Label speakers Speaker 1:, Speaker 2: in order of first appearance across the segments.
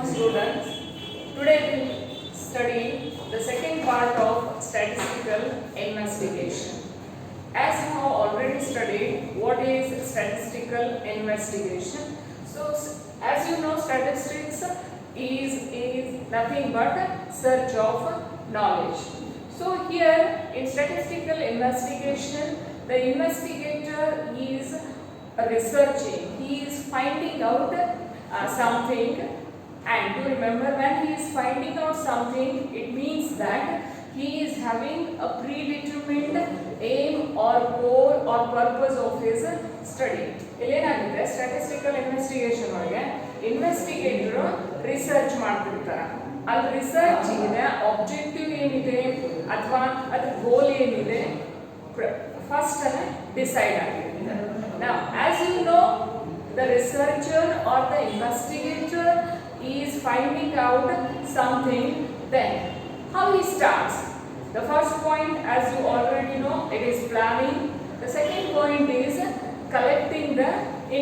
Speaker 1: morning students. Today we will study the second part of statistical investigation. As you have already studied what is statistical investigation. So as you know, statistics is nothing but search of knowledge. So here in statistical investigation, the investigator is researching, he is finding out something, and to remember, when he is finding out something, it means that he is having a predetermined aim or goal or purpose of his study. ಇಲ್ಲೇನಾಗಿದೆ statistical investigation ಒಳಗೆ investigator research ಮಾಡ್ತಿರ್ತಾರೆ. ಅಲ್ಲಿ research ಇದೆ objective ಏನಿದೆ ಅಥವಾ ಅದರ ಗೋಲ್ ಏನಿದೆ first decide ಆಗಿದೆ. Now as you know, the researcher or the investigator is finding out something, then how he starts? The first point, as you already know, it is planning. The second point is collecting the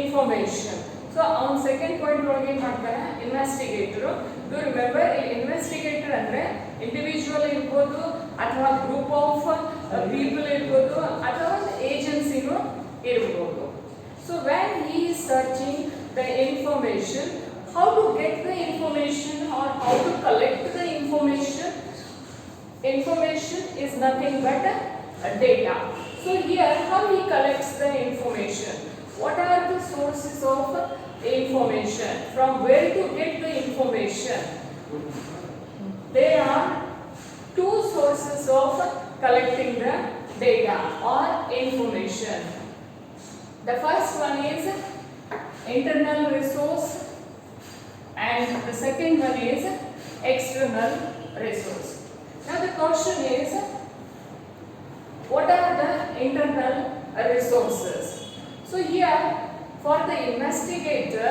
Speaker 1: information. So on second point ಒಳಗೆ ಮಾಡ್ತಾರೆ investigator. Do remember, investigator ಅಂದ್ರೆ individual ಇರಬಹುದು ಅಥವಾ group of people ಇರಬಹುದು ಅಥವಾ ಒಂದು ಏಜೆನ್ಸಿನೂ ಇರಬಹುದು. So when he is searching the information, how to get the information or how to collect the information? Information is nothing but data. So here how he collects the information? What are the sources of information? From where to get the information? There are two sources of collecting the data or information. The first one is internal resource and the second one is external resource. Now the question is, what are the internal resources? So here for the investigator,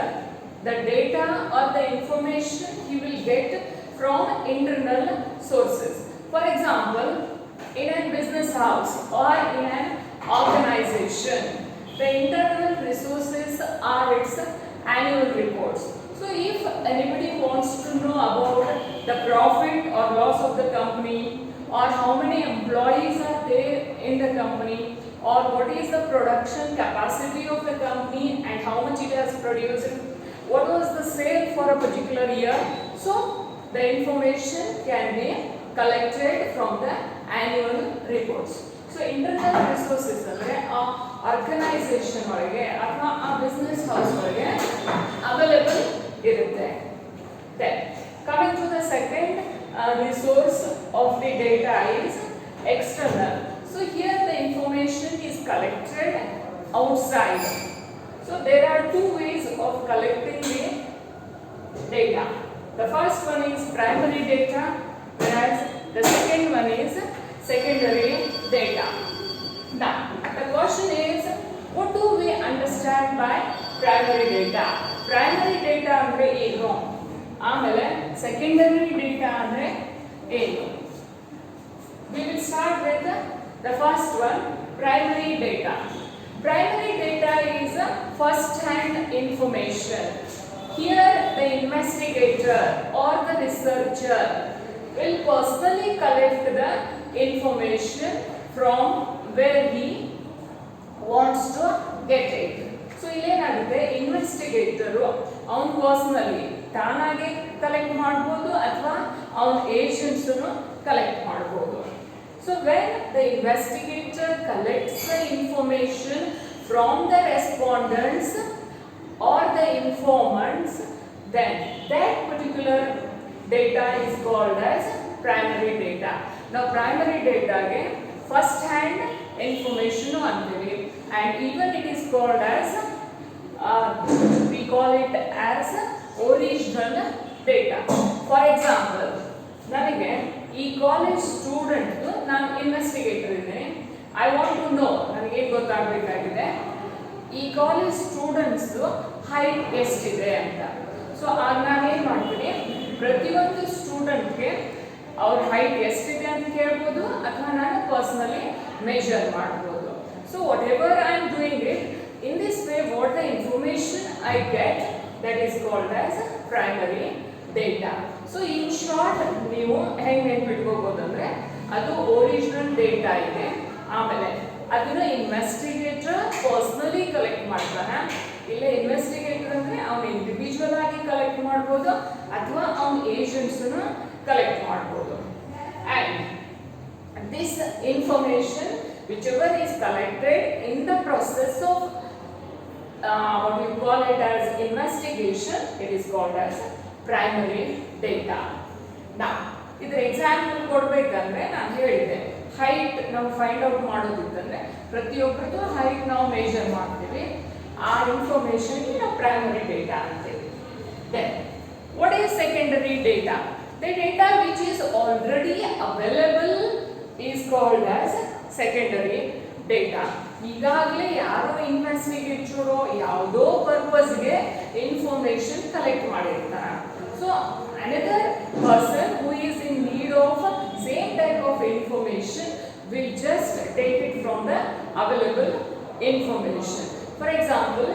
Speaker 1: the data or the information he will get from internal sources. For example, in a business house or in an organization, the internal resources are its annual reports. So if anybody wants to know about the profit or loss of the company, or how many employees are there in the company, or what is the production capacity of the company and how much it has produced, what was the sale for a particular year, so the information can be collected from the annual reports. So internal resources ಅಂದ್ರೆ ಆ organisation ಒಳಗೆ ಅಥವಾ ಆ business house ಒಳಗೆ available ಇರುತ್ತೆ. Then coming to the second resource of the data is external. So here the information is collected outside. So there are two ways of collecting the data. The first one is primary data, whereas the second one is secondary data. Now the question is, what do we understand by primary data? Primary data ಅಂದ್ರೆ ಏನು, ಆಮೇಲೆ secondary data ಅಂದ್ರೆ ಏನು? We will start with the first one, primary data. Primary data is first-hand information. Here the investigator or the researcher will personally collect the information from where he wants to get it. So ಇಲ್ಲೇನಾಗುತ್ತೆ, ಇನ್ವೆಸ್ಟಿಗೇಟರು ಅವನು personally ತಾನಾಗೆ collect ಮಾಡ್ಬೋದು ಅಥವಾ ಅವನ ಏಜೆಂಟ್ಸನ್ನು collect ಮಾಡ್ಬೋದು. So when the investigator collects the information from the respondents or the informants, then that particular data is called as primary data. Now primary data ಗೆ first hand information ಅಂತೀವಿ, and even it is called as we call it as original data. For example, ನನಗೆ ಈ college student, ನಾನು investigator ಇದ್ದೀನಿ, I want to know, ನನಗೆ ಏನು ಗೊತ್ತಾಗಬೇಕಾಗಿದೆ ಈ college students height ಎಷ್ಟಿದೆ ಅಂತ. ಸೊ ಆಗ ನಾನೇನು ಮಾಡ್ತೀನಿ, ಪ್ರತಿಯೊಂದು ಸ್ಟೂಡೆಂಟ್ಗೆ ಅವ್ರ ಹೈಟ್ ಎಷ್ಟಿದೆ ಅಂತ ಕೇಳ್ಬೋದು ಅಥವಾ ನಾನು ಪರ್ಸನಲಿ ಮೆಜರ್ ಮಾಡ್ಬೋದು. So what ever I am doing it in this way, what the information I get, that is called as primary data. So in short ನೀವು ಹೆಂಗೆ ನೆನ್ಪಿಟ್ಕೋಬೋದಂದ್ರೆ ಅದು ಒರಿಜಿನಲ್ ಡೇಟಾ ಇದೆ, ಆಮೇಲೆ ಅದನ್ನ ಇನ್ವೆಸ್ಟಿಗೇಟರ್ ಪರ್ಸನಲಿ ಕಲೆಕ್ಟ್ ಮಾಡ್ತಾನೆ. ಇಲ್ಲ investigator ಅಂದ್ರೆ ಅವ್ನು ಇಂಡಿವಿಜುವಲ್ ಆಗಿ ಕಲೆಕ್ಟ್ ಮಾಡ್ಬೋದು ಅಥವಾ ಅವ್ನ ಏಜೆಂಟ್ಸ್ ಕಲೆಕ್ಟ್ ಮಾಡ್ಬೋದು. And this information whichever is collected in the process of what we call it as investigation, it is called as primary data. Now ಇದರ ಎಕ್ಸಾಂಪಲ್ ಕೊಡಬೇಕಂದ್ರೆ ನಾನು ಹೇಳಿದೆ, ಹೈಟ್ ನಾವು ಫೈಂಡ್ ಔಟ್ ಮಾಡೋದಿತ್ತಂದ್ರೆ ಪ್ರತಿಯೊಬ್ಬರದ್ದು ಹೈಟ್ ನಾವು ಮೆಜರ್ ಮಾಡ್ತೀವಿ, ಆ ಇನ್ಫಾರ್ಮೇಶನ್ ನಾವು ಪ್ರೈಮರಿ ಡೇಟಾ ಅಂತೀವಿ. Then what is secondary data? The data which is already available is called as secondary data. ಈಗಾಗಲೇ ಯಾರೋ ಇನ್ವೆಸ್ಟಿಗೇಟರ್ ಯಾವುದೋ ಪರ್ಪಸ್ಗೆ ಇನ್ಫಾರ್ಮೇಶನ್ ಕಲೆಕ್ಟ್ ಮಾಡಿರ್ತಾರೆ. So another person who is in need of same type of information will just take it from the available information. For example,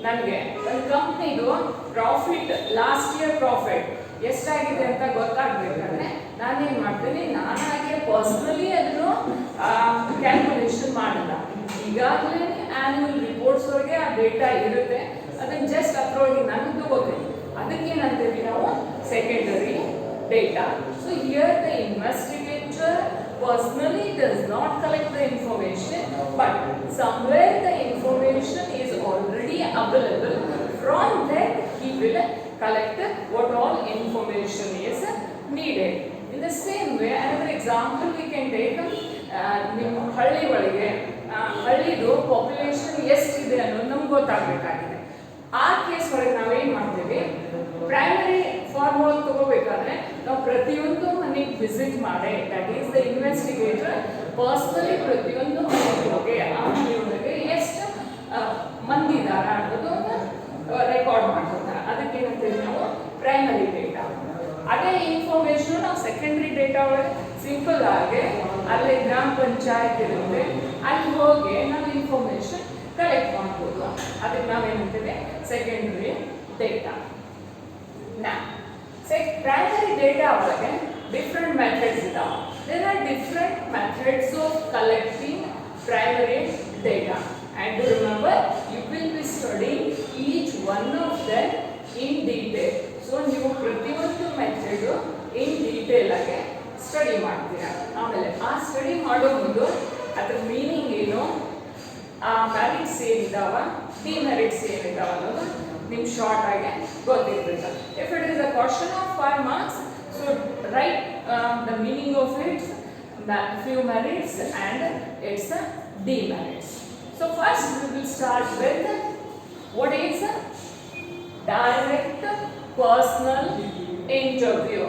Speaker 1: ನನಗೆ ಒಂದು ಕಂಪ್ನಿದು profit last year profit ಎಷ್ಟಾಗಿದೆ ಅಂತ ಗೊತ್ತಾಗಬೇಕಂದ್ರೆ ನಾನೇನು ಮಾಡ್ತೀನಿ, ನಾನಾಗೆ ಪರ್ಸನಲಿ ಅದನ್ನು ಕ್ಯಾಲ್ಕುಲೇಷನ್ ಮಾಡಲ್ಲ. ಈಗಾಗಲೇ ಆನ್ಯುವಲ್ ರಿಪೋರ್ಟ್ಸ್ ಒಳಗೆ ಆ ಡೇಟಾ ಇರುತ್ತೆ, ಅದನ್ನು ಜಸ್ಟ್ ಅದ್ರೊಳಗೆ ನಾನು ತಗೋತೀನಿ. ಅದಕ್ಕೇನಂತೀವಿ ನಾವು secondary data. So here the investigator personally does not collect the information, but somewhere the information is already available. From that he will collect what all information is needed. In the same way, another example we can take, ನಿಮ್ಮ ಹಳ್ಳಿ ಒಳಗೆ ಹಳ್ಳಿದು population ಎಷ್ಟಿದೆ ಅನ್ನೋದು ನಮ್ಗೆ ಗೊತ್ತಾಗಬೇಕಾಗಿದೆ. ಆ case ಒಳಗೆ ನಾವೇನು ಮಾಡ್ತೀವಿ, ಪ್ರೈಮರಿ ಫಾರ್ಮುಲಾ ತಗೋಬೇಕಾದ್ರೆ ನಾವು ಪ್ರತಿಯೊಂದು ಮನೆಗೆ ವಿಸಿಟ್ ಮಾಡಿ, that is the investigator personally ಪ್ರತಿಯೊಂದು ಮನೆಗೆ ಹೋಗಿ ಆ ಮನೆಯೊಳಗೆ ಎಷ್ಟು ಮಂದಿ ಇದ್ದಾರೆ ಅನ್ನೋದು ರೆಕಾರ್ಡ್ ಮಾಡ್ಕೊತಾರೆ. ಅದಕ್ಕೇನಂತೀವಿ ನಾವು ಪ್ರೈಮರಿ ಡೇಟಾ. ಅದೇ ಇನ್ಫಾರ್ಮೇಶನ್ ನಾವು ಸೆಕೆಂಡರಿ ಡೇಟಾ ಒಳಗೆ ಸಿಂಪಲ್ ಆಗಿ ಅಲ್ಲೇ ಗ್ರಾಮ ಪಂಚಾಯತ್ ಇರುತ್ತೆ, ಅಲ್ಲಿ ಹೋಗಿ ನಾವು ಇನ್ಫಾರ್ಮೇಶನ್ ಕಲೆಕ್ಟ್ ಮಾಡ್ಬೋದು. ಅದಕ್ಕೆ ನಾವೇನಂತೀವಿ secondary data. Now, primary data ಒಳಗೆ different methods ಇದಾವೆ. There are different methods of collecting primary data. And remember, you will be studying each one of them in detail. So, ನೀವು ಪ್ರತಿಯೊಂದು ಮೆಥಡ್ ಇನ್ ಡೀಟೇಲ್ ಆಗಿ study ಮಾಡ್ತೀರಾ. ಆಮೇಲೆ ಆ study ಮಾಡೋ ಮುಂದೆ ಅದ್ರ ಮೀನಿಂಗ್ ಏನು, ಆ ಮೆರಿಟ್ಸ್ ಏನಿದಾವ, ಡಿಮೆರಿಟ್ಸ್ ಏನಿದಾವ ಅನ್ನೋದು ನಿಮ್ಗೆ ಶಾರ್ಟ್ ಆಗಿ ಗೊತ್ತಿರ್ಬೇಕು. If it is a question of 5 marks, so write the meaning of it, the few merits and its demerits. So first we will start with what is direct personal interview.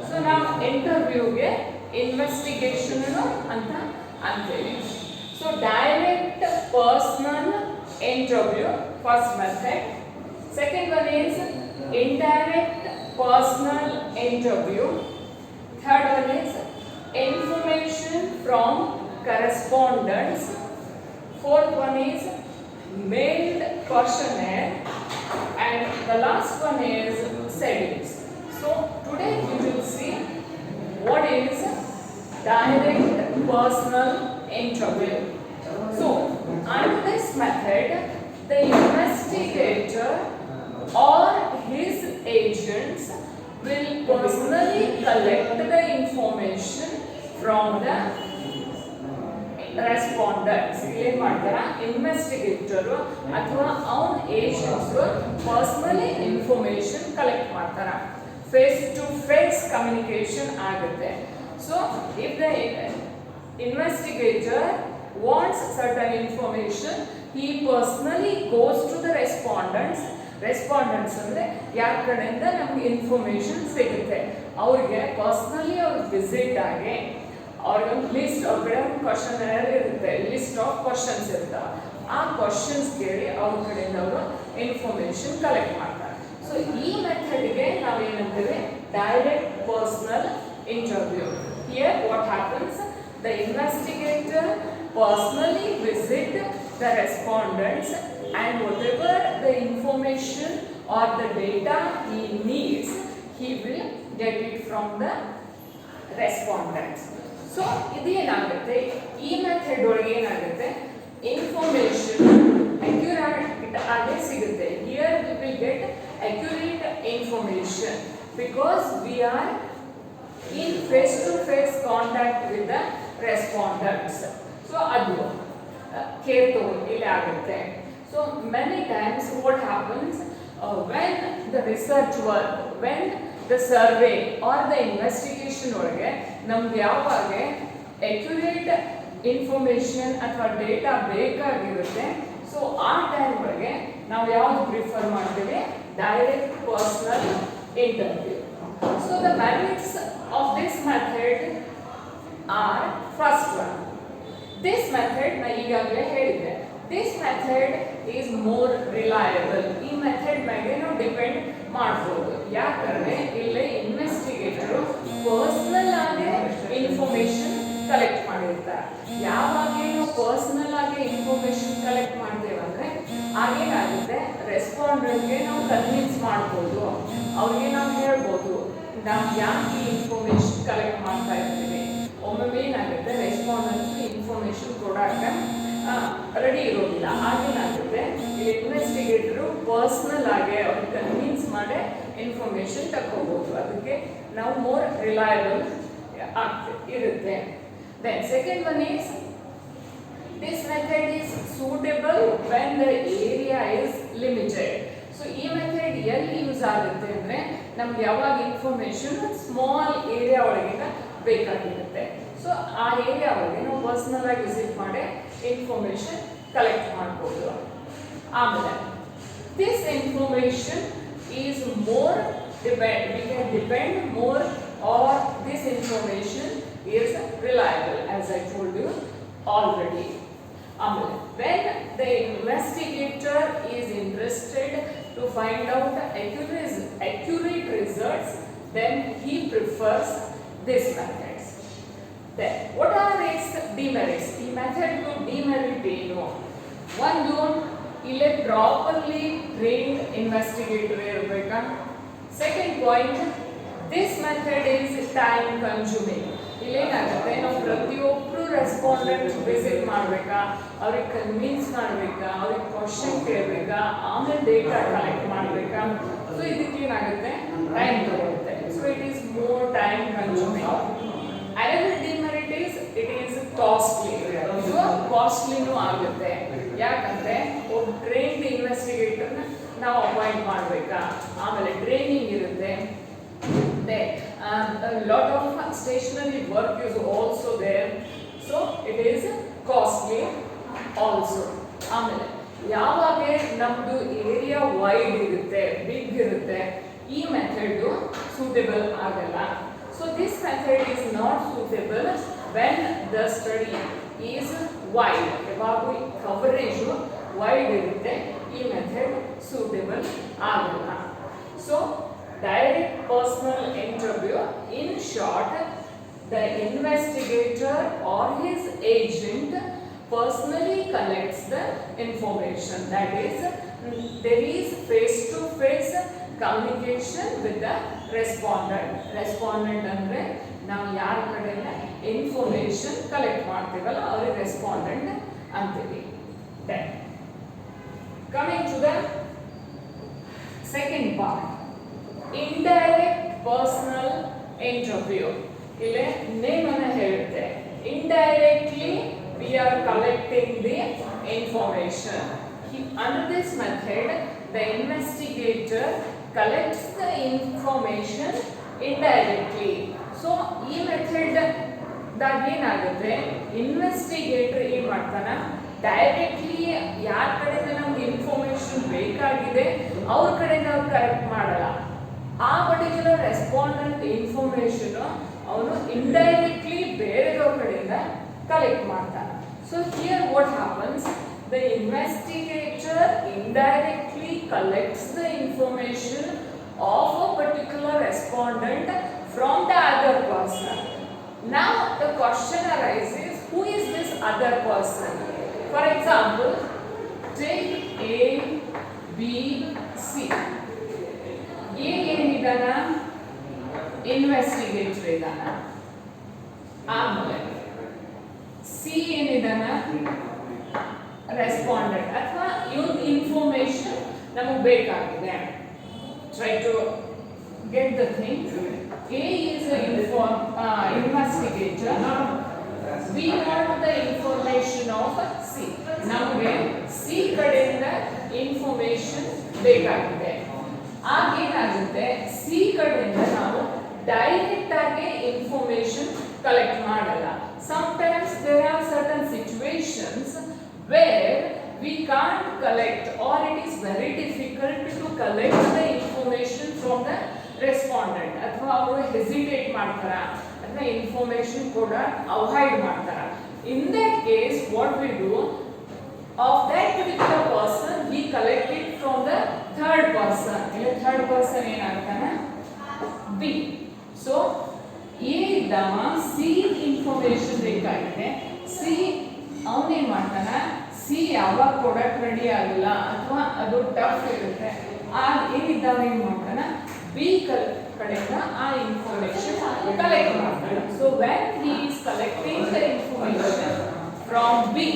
Speaker 1: So now interview ge investigation ಅಂತ ಅಂತೀವಿ. So direct personal interview, first method. Second one is indirect personal interview. Third one is information from correspondence. Fourth one is mailed questionnaire. And the last one is settings. So today we will see what is direct personal interview. So under this method, the investigator or his agents will personally collect the information from the respondents. ಏನು ಮಾಡ್ತಾರ, investigator ಅಥವಾ ಅವನ agents personally information collect ಮಾಡ್ತಾರ. Face to face communication ಆಗುತ್ತೆ. So if the investigator wants certain information, he personally goes to the respondents. Respondents ಅಂದ್ರೆ ಯಾರ ಕಡೆಯಿಂದ ನಮ್ಗೆ ಇನ್ಫಾರ್ಮೇಶನ್ ಸಿಗುತ್ತೆ, ಅವ್ರಿಗೆ ಪರ್ಸನಲಿ ಅವ್ರು ವಿಸಿಟ್ ಆಗಿ ಅವ್ರಿಗೊಂದು ಲಿಸ್ಟ್, ಅವ್ರ ಕಡೆ ಒಂದು ಕ್ವಶನ್ ಇರುತ್ತೆ, ಲಿಸ್ಟ್ ಆಫ್ ಕ್ವಶನ್ಸ್ ಇರ್ತಾವೆ, ಆ ಕ್ವಶನ್ಸ್ ಕೇಳಿ ಅವ್ರ ಕಡೆಯಿಂದ ಅವರು ಇನ್ಫಾರ್ಮೇಶನ್ ಕಲೆಕ್ಟ್ ಮಾಡ್ತಾರೆ. ಸೊ ಈ ಮೆಥಡ್ಗೆ ನಾವೇನಂತೀವಿ direct personal interview. Here what happens, the investigator personally visit the respondents and whatever the information or the data he needs, he will get it from the respondents. So ಇದೇನಾಗುತ್ತೆ, ಈ method ಒಳಗೆ ಏನಾಗುತ್ತೆ, information accurate ಆಗಿ ಸಿಗುತ್ತೆ. Here we will get accurate information because we are in face-to-face contact with the respondents. So adu care togolli agutte. So many times what happens when the research work, when the survey or the investigation ಒಳಗೆ ನಮ್ಗೆ ಯಾವಾಗ accurate information ಅಥವಾ data ಬೇಕಾಗಿರುತ್ತೆ, so ಆ time ಒಳಗೆ ನಾವು ಯಾವುದು prefer ಮಾಡ್ತೀವಿ, direct personal interview. So the merits of this method are, first one, this method na ಈಗಾಗಲೇ ಹೇಳಿದೆ, this method is more reliable. ಈ ಮೆಥಡ್ ಮೇಲೆ ನಾವು ಡಿಪೆಂಡ್ ಮಾಡಬಹುದು. ಯಾಕಂದ್ರೆ ಇಲ್ಲಿ ಇನ್ವೆಸ್ಟಿಗೇಟರ್ ಪರ್ಸನಲ್ ಆಗಿ ಇನ್ಫಾರ್ಮೇಶನ್ ಕಲೆಕ್ಟ್ ಮಾಡಿರ್ತಾರೆ. ಯಾವಾಗ ನಾವು ಪರ್ಸನಲ್ ಆಗಿ ಇನ್ಫಾರ್ಮೇಶನ್ ಕಲೆಕ್ಟ್ ಮಾಡ್ತೇವೆ ಅಂದ್ರೆ ಆಗೇನಾಗುತ್ತೆ, ರೆಸ್ಪಾಂಡೆಂಟ್ಗೆ ನಾವು ಕನ್ವಿನ್ಸ್ ಮಾಡ್ಬೋದು, ಅವ್ರಿಗೆ ನಾವು ಹೇಳ್ಬೋದು ನಾವು ಯಾಕೆ ಇನ್ಫಾರ್ಮೇಶನ್ ಕಲೆಕ್ಟ್ ಮಾಡ್ತಾ ಇರ್ತೀವಿ. ಒಮ್ಮೊಮ್ಮೆ ಏನಾಗುತ್ತೆ, ರೆಸ್ಪಾಂಡೆಂಟ್ ಇನ್ಫಾರ್ಮೇಶನ್ ಕೊಡಕ್ಕೆ ರೆಡಿ ಇರೋದಿಲ್ಲ. ಆಗೇನಾಗುತ್ತೆ, ಇನ್ವೆಸ್ಟಿಗೇಟರು ಪರ್ಸನಲ್ ಆಗಿ ಅವ್ರಿಗೆ ಕನ್ವಿನ್ಸ್ ಮಾಡಿ ಇನ್ಫಾರ್ಮೇಶನ್ ತಗೋಬಹುದು. ಅದಕ್ಕೆ ನಾವು ಮೋರ್ ರಿಲಯಬಲ್ ಇರುತ್ತೆ. Then second one is, this method is suitable when the area is limited. So ಈ ಮೆಥಡ್ ಎಲ್ಲಿ ಯೂಸ್ ಆಗುತ್ತೆ ಅಂದ್ರೆ ನಮ್ಗೆ ಯಾವಾಗ ಇನ್ಫಾರ್ಮೇಶನ್ ಸ್ಮಾಲ್ ಏರಿಯಾ ಒಳಗಿಂದ ಬೇಕಾಗಿರುತ್ತೆ. ಸೊ ಆ ಏರಿಯಾ ಒಳಗೆ ನಾವು ಪರ್ಸನಲ್ ಆಗಿ ವಿಸಿಟ್ ಮಾಡಿ ಇನ್ಫಾರ್ಮೇಶನ್ ಕಲೆಕ್ಟ್ ಮಾಡ್ಬೋದು. ಆಮೇಲೆ this information is more depend, we can depend more, or this information is reliable, as I told you already. When the investigator is interested to find out accurate results, then he prefers this methods. Then what are its demerits? The method to demerit ಏನು, ಒಂದು ಇಲ್ಲಿ properly trained investigator ಇರಬೇಕಾ. Second point, this method is time consuming. ಇಲ್ಲೇನಾಗುತ್ತೆ, ನಾವು ಪ್ರತಿಯೊಬ್ಬರು respondent visit ಮಾಡಬೇಕಾ, ಅವ್ರಿಗೆ convince ಮಾಡಬೇಕಾ, ಅವ್ರಿಗೆ ಕ್ವಶನ್ ಕೇಳಬೇಕಾ, ಆಮೇಲೆ ಡೇಟಾ ಕಲೆಕ್ಟ್ ಮಾಡಬೇಕಾ. ಸೊ ಇದಕ್ಕೆ ಏನಾಗುತ್ತೆ, ಟೈಮ್ ತಗೊಳುತ್ತೆ. So it is more time consuming. Another demerit is it is costly. ಇದು ಕಾಸ್ಟ್ಲಿನೂ ಆಗುತ್ತೆ. ಯಾಕಂದ್ರೆ ಒಬ್ಬ ಟ್ರೈನ್ಡ್ ಇನ್ವೆಸ್ಟಿಗೇಟರ್ನ ನಾವು ಅಪಾಯಿಂಟ್ ಮಾಡಬೇಕಾ, ಆಮೇಲೆ ಟ್ರೈನಿಂಗ್ ಇರುತ್ತೆ. Then a lot of stationary work is also there, so it is costly also. ಆಮೇಲೆ ಯಾವಾಗ ನಮ್ದು ಏರಿಯಾ ವೈಡ್ ಇರುತ್ತೆ, ಬಿಗ್ ಇರುತ್ತೆ, ಈ ಮೆಥಡ್ ಸೂಟೇಬಲ್ ಆಗಲ್ಲ. So this method is not suitable when the study is wide. ಯಾವಾಗ coverage wide ಇರುತ್ತೆ, ಈ ಮೆಥಡ್ ಸೂಟೇಬಲ್ ಆಗಲ್ಲ. So direct personal interview, in short, the investigator or his agent personally collects the information. That is, there is face-to-face communication with the respondent. Respondent ಅಂದ್ರೆ ನಾವು ಯಾರ ಕಡೆಯಿಂದ information collect ಮಾಡ್ತೀವಲ್ಲ ಅವ್ರಿಗೆ respondent ಅಂತೀವಿ. Then coming to the second part, indirect personal interview. ಇಲ್ಲಿ name ಅನ್ನು ಹೇಳುತ್ತೆ, indirectly we are collecting the information. Under this method, the investigator collects the information indirectly. So ಈ ಮೆಥಡ್ ದಾಗ ಏನಾಗುತ್ತೆ, ಇನ್ವೆಸ್ಟಿಗೇಟರ್ ಏನ್ ಮಾಡ್ತಾನ, ಡೈರೆಕ್ಟ್ಲಿ ಯಾರ ಕಡೆಯಿಂದ ನಮ್ಗೆ ಇನ್ಫಾರ್ಮೇಶನ್ ಬೇಕಾಗಿದೆ ಅವ್ರ ಕಡೆಯಿಂದ ಅವ್ರು ಕಲೆಕ್ಟ್ ಮಾಡಲ್ಲ. ಆ ಪರ್ಟಿಕ್ಯುಲರ್ ರೆಸ್ಪಾಂಡೆಂಟ್ ಇನ್ಫಾರ್ಮೇಶನ್ ಅವನು ಇಂಡೈರೆಕ್ಟ್ಲಿ ಬೇರೆದವ್ರ ಕಡೆಯಿಂದ ಕಲೆಕ್ಟ್ ಮಾಡ್ತಾನೆ. So here what happens, the investigator indirectly collects the information of a particular respondent from the other person. Now the question arises, who is this other person? For example, take A, B, C. A ಏನಿದಾನ investigator ಇದಾನ, ಆಮೇಲೆ C ಏನಿದಾನ respondent ಅಥವಾ ಇವನ್ information ನಮಗೆ ಬೇಕಾಗಿದೆ. Try to get the thing. A is investigator. We want the information of C. ನಮಗೆ C ಕಡೆಯಿಂದ ಇನ್ಫಾರ್ಮೇಶನ್ ಬೇಕಾಗಿದೆ. ಆಗೇನಾಗುತ್ತೆ, ಸಿ ಕಡೆಯಿಂದ ನಾವು ಡೈರೆಕ್ಟ್ ಆಗಿ ಇನ್ಫಾರ್ಮೇಶನ್ ಕಲೆಕ್ಟ್ ಮಾಡಲ್ಲ. Sometimes there are certain situations where we can't collect or it is very difficult to collect the information from the respondent. ಅಥವಾ ಅವರು ಹೆಸಿಟೇಟ್ ಮಾಡ್ತಾರ ಅಥವಾ ಇನ್ಫಾರ್ಮೇಶನ್ ಕೂಡ ಅವಾಯ್ಡ್ ಮಾಡ್ತಾರ. In that case what we do, of that particular person we collect it from the third person. ಇಲ್ಲಿ third person ಏನಾಗ್ತಾನೆ B. So A ಇದ್ದವ C information ಬೇಕಾಗಿದೆ. ಸಿ ಅವನೇನ್ ಮಾಡ್ತಾನ, ಸಿ ಯಾವಾಗ ಕೊಡಕ್ ರೆಡಿ ಆಗಿಲ್ಲ ಅಥವಾ ಅದು ಟಫ್ ಇರುತ್ತೆ, ಆಗ ಏನಿದ್ದಾವ ಏನ್ ಮಾಡ್ತಾನ, ಬಿ ಕಡೆಯಿಂದ ಆ ಇನ್ಫಾರ್ಮೇಶನ್ ಕಲೆಕ್ಟ್ ಮಾಡ್ತಾನೆ. So when he is collecting the information from B,